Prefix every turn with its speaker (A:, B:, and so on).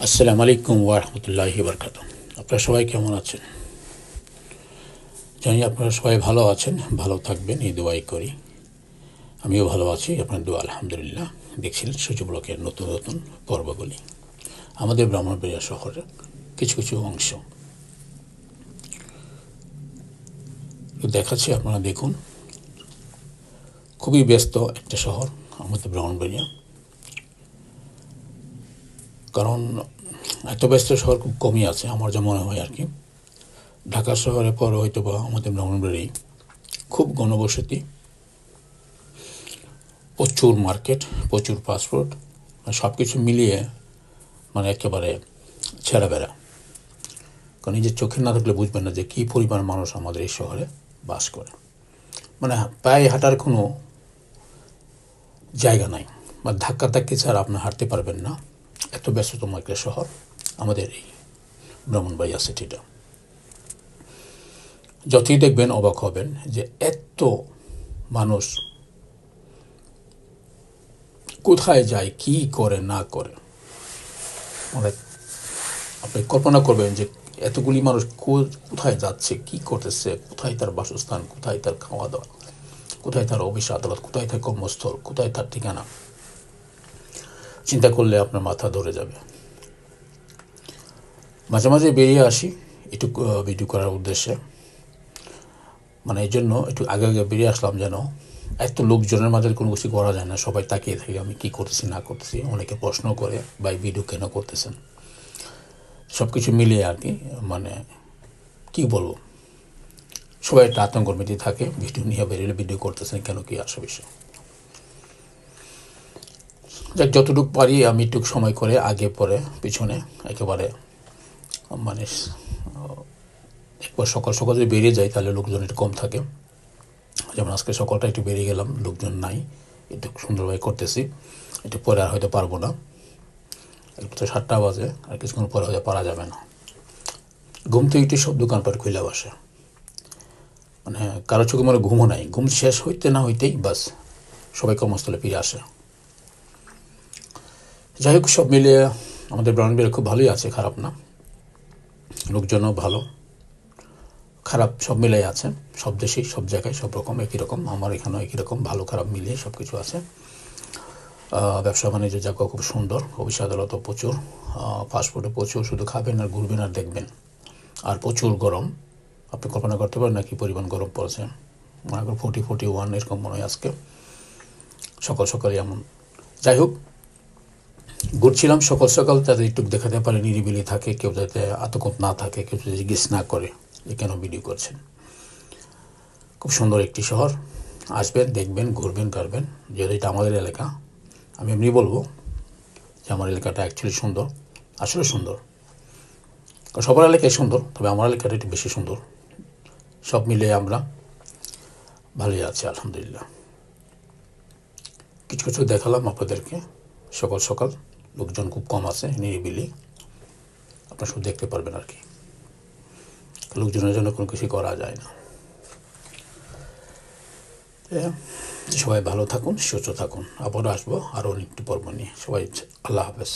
A: আসসালামু আলাইকুম ওয়া রাহমাতুল্লাহি ওয়া বারাকাতুহু। আপনারা সবাই কেমন আছেন? জানি আপনারা সবাই ভালো আছেন, ভালো থাকবেন এই দোয়াই করি। আমিও ভালো আছি, আপনার দোয়া আলহামদুলিল্লাহ। দেখছিলেন সূর্য ব্লকের নতুন নতুন পর্বগুলি আমাদের ব্রাহ্মণবাড়িয়া শহরের কিছু কিছু অংশ দেখাচ্ছি, আপনারা দেখুন। খুবই ব্যস্ত একটা শহর আমাদের ব্রাহ্মণবাড়িয়া, কারণ এত ব্যস্ত শহর খুব কমই আছে আমার যা মনে হয় আর কি। ঢাকা শহরের পর হয়তো বা আমাদের ব্রাহ্মণবাড়ি খুব ঘনবসতি, প্রচুর মার্কেট, প্রচুর পাসপোর্ট, সব কিছু মিলিয়ে মানে একেবারে ছেঁড়া বেড়া। কারণ নিজের চোখে না থাকলে বুঝবেন না যে কী পরিমাণ মানুষ আমাদের এই শহরে বাস করে। মানে পায়ে হাঁটার কোনো জায়গা নাই, বা ধাক্কা ধাক্কি ছাড়া আপনি হাঁটতে পারবেন না, এত ব্যস্ততম একটা শহর আমাদের এই ব্রাহ্মণবাড়িয়া সিটিটা। যতই দেখবেন অবাক হবেন যে এত মানুষ কোথায় যায়, কি করে না করে। মানে আপনি কল্পনা করবেন যে এতগুলি মানুষ কোথায় যাচ্ছে, কি করতেছে, কোথায় তার বাসস্থান, কোথায় তার খাওয়া দাওয়া, কোথায় তার অফিস আদালত, কোথায় তার কর্মস্থল, কোথায় তার ঠিকানা। চিন্তা করলে আপনার মাথা ধরে যাবে। মাঝে মাঝে বেরিয়ে আসি একটু ভিডিও করার উদ্দেশ্যে, মানে এই জন্য একটু আগে আগে বেরিয়ে আসলাম, যেন এত লোকজনের মাঝে কোনো কিছু করা যায় না, সবাই তাকিয়ে থাকে আমি কী করতেছি না করতেছি। অনেকে প্রশ্ন করে ভাই ভিডিও কেন করতেছেন, সব কিছু মিলিয়ে আর কি। মানে কী বলবো, সবাই একটা আতঙ্কর মধ্যে থাকে, ভিডিও নিয়ে বেরিয়ে ভিডিও করতেছেন কেন, কি আসা বিষয়। যাক, যতটুকু পারি আমি একটু সময় করে আগে পরে পিছনে একেবারে, মানে একবার সকাল সকাল যদি বেরিয়ে যায় তাহলে লোকজন একটু কম থাকে। যেমন আজকে সকালটা একটু বেরিয়ে গেলাম, লোকজন নাই, একটু সুন্দরভাবে করতেছি। একটু পরে আর হয়তো পারবো না, একটু তো 7টা বাজে, আর কিছুক্ষণ পরে হয়তো পারা যাবে না। ঘুম থেকে একটু সব দোকানপাট খুলে বসে, মানে কারো চোখে মনে ঘুমও নাই, ঘুম শেষ হইতে না হইতেই বাস সবাই কর্মস্থলে ফিরে আসে। যাই হোক, সব মিলিয়ে আমাদের ব্রাহ্মণবাড়িয়া খুব ভালোই আছে, খারাপ না। লোকজনও ভালো, খারাপ সব মিলাই আছে। সব দেশেই সব জায়গায় সব রকম একই রকম, আমার এখানেও একই রকম, ভালো খারাপ মিলিয়ে সব কিছু আছে। ব্যবসা বাণিজ্যের জায়গা খুব সুন্দর, অফিস আদালতও প্রচুর, ফাস্টফুডও প্রচুর, শুধু খাবেন আর ঘুরবেন আর দেখবেন। আর প্রচুর গরম, আপনি কল্পনা করতে পারেন না কী পরিমাণ গরম পড়েছে। মনে করেন 41 এরকম মনে হয় আজকে সকাল সকালে এমন। যাই হোক, ঘুরছিলাম সকাল সকাল, যাতে একটু দেখাতে পারে নিরিবিলি থাকে, কেউ যাতে আতঙ্ক না থাকে, কেউ যদি জিজ্ঞেস না করে যে কেন ভিডিও করছেন। খুব সুন্দর একটি শহর, আসবেন, দেখবেন, ঘুরবেন, কারবেন। যেহেতু এটা আমাদের এলাকা, আমি এমনি বলবো যে আমার এলাকাটা অ্যাকচুয়ালি সুন্দর, আসলে সুন্দর। সবার এলাকায় সুন্দর, তবে আমার এলাকাটা একটু বেশি সুন্দর। সব মিলে আমরা ভালোই আছি আলহামদুলিল্লাহ। কিছু কিছু দেখালাম আপনাদেরকে সকাল সকাল, লোকজন খুব কম আছে, নিরিবিলি, আপনার শুধু দেখতে পারবেন আর কি। লোকজনের জন্য কোনো কিছু করা যায় না। সবাই ভালো থাকুন, সুস্থ থাকুন। আবারও আসবো আরও অনেকটি পর্ব নিয়ে। সবাই আল্লাহ হাফেজ।